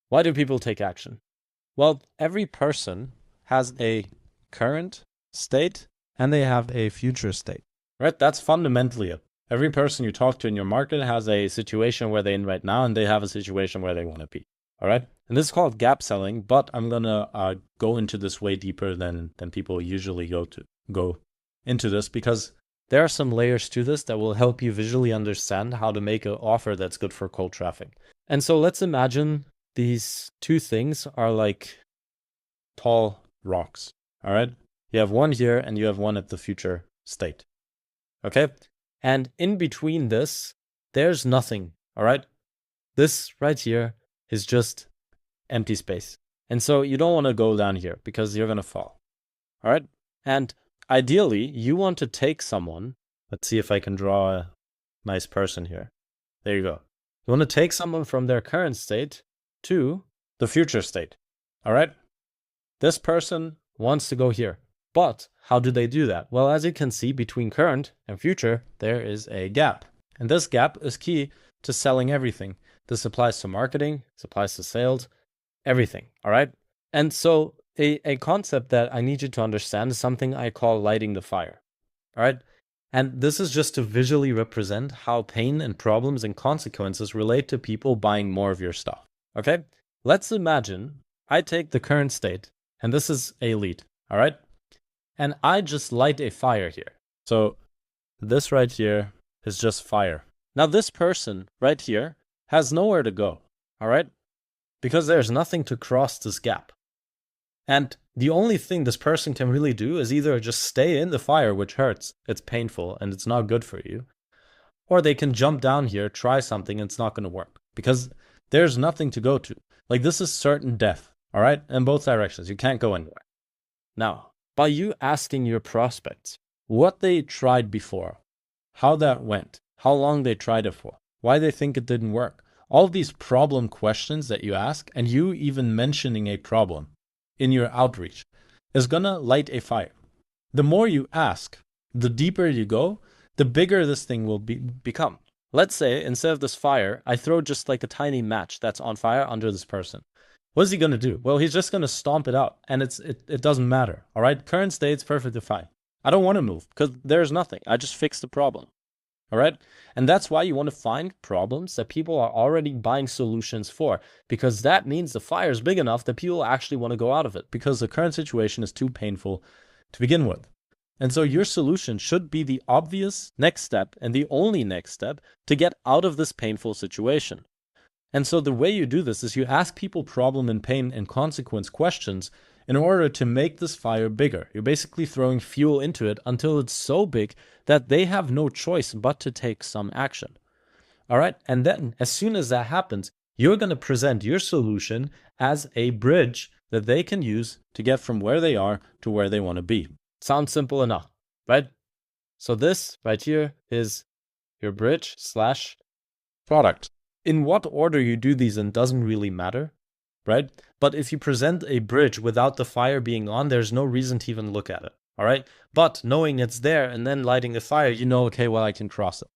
Why do people take action? Well, every person has a current state and they have a future state, right? That's fundamentally it. Every person you talk to in your market has a situation where they're in right now and they have a situation where they want to be, all right? And this is called gap selling, but I'm going to go into this way deeper than people usually go into this, because there are some layers to this that will help you visually understand how to make an offer that's good for cold traffic. And so let's imagine these two things are like tall rocks, all right? You have one here and you have one at the future state, okay? And in between this, there's nothing, all right? This right here is just empty space. And so you don't want to go down here because you're going to fall, all right? And ideally, you want to take someone. Let's see if I can draw a nice person here. There you go. You want to take someone from their current state to the future state, all right? This person wants to go here. But how do they do that? Well, as you can see, between current and future, there is a gap. And this gap is key to selling everything. This applies to marketing, this applies to sales, everything, all right? And so a concept that I need you to understand is something I call lighting the fire, all right? And this is just to visually represent how pain and problems and consequences relate to people buying more of your stuff, okay? Let's imagine I take the current state, and this is a lead, all right? And I just light a fire here. So this right here is just fire. Now this person right here has nowhere to go, all right? Because there's nothing to cross this gap. And the only thing this person can really do is either just stay in the fire, which hurts, it's painful, and it's not good for you, or they can jump down here, try something, and it's not going to work because there's nothing to go to. Like, this is certain death, all right? In both directions. You can't go anywhere. Now, by you asking your prospects what they tried before, how that went, how long they tried it for, why they think it didn't work, all these problem questions that you ask, and you even mentioning a problem in your outreach is going to light a fire. The more you ask, the deeper you go, the bigger this thing will become. Let's say instead of this fire, I throw just like a tiny match that's on fire under this person. What is he going to do? Well, he's just going to stomp it out, and it doesn't matter, all right? Current state's perfectly fine. I don't want to move because there's nothing. I just fixed the problem, all right? And that's why you want to find problems that people are already buying solutions for, because that means the fire is big enough that people actually want to go out of it because the current situation is too painful to begin with. And so your solution should be the obvious next step and the only next step to get out of this painful situation. And so the way you do this is you ask people problem and pain and consequence questions in order to make this fire bigger. You're basically throwing fuel into it until it's so big that they have no choice but to take some action. All right? And then as soon as that happens, you're going to present your solution as a bridge that they can use to get from where they are to where they want to be. Sounds simple enough, right? So this right here is your bridge / product. In what order you do these in doesn't really matter, right? But if you present a bridge without the fire being on, there's no reason to even look at it, all right? But knowing it's there and then lighting the fire, you know, okay, well, I can cross it.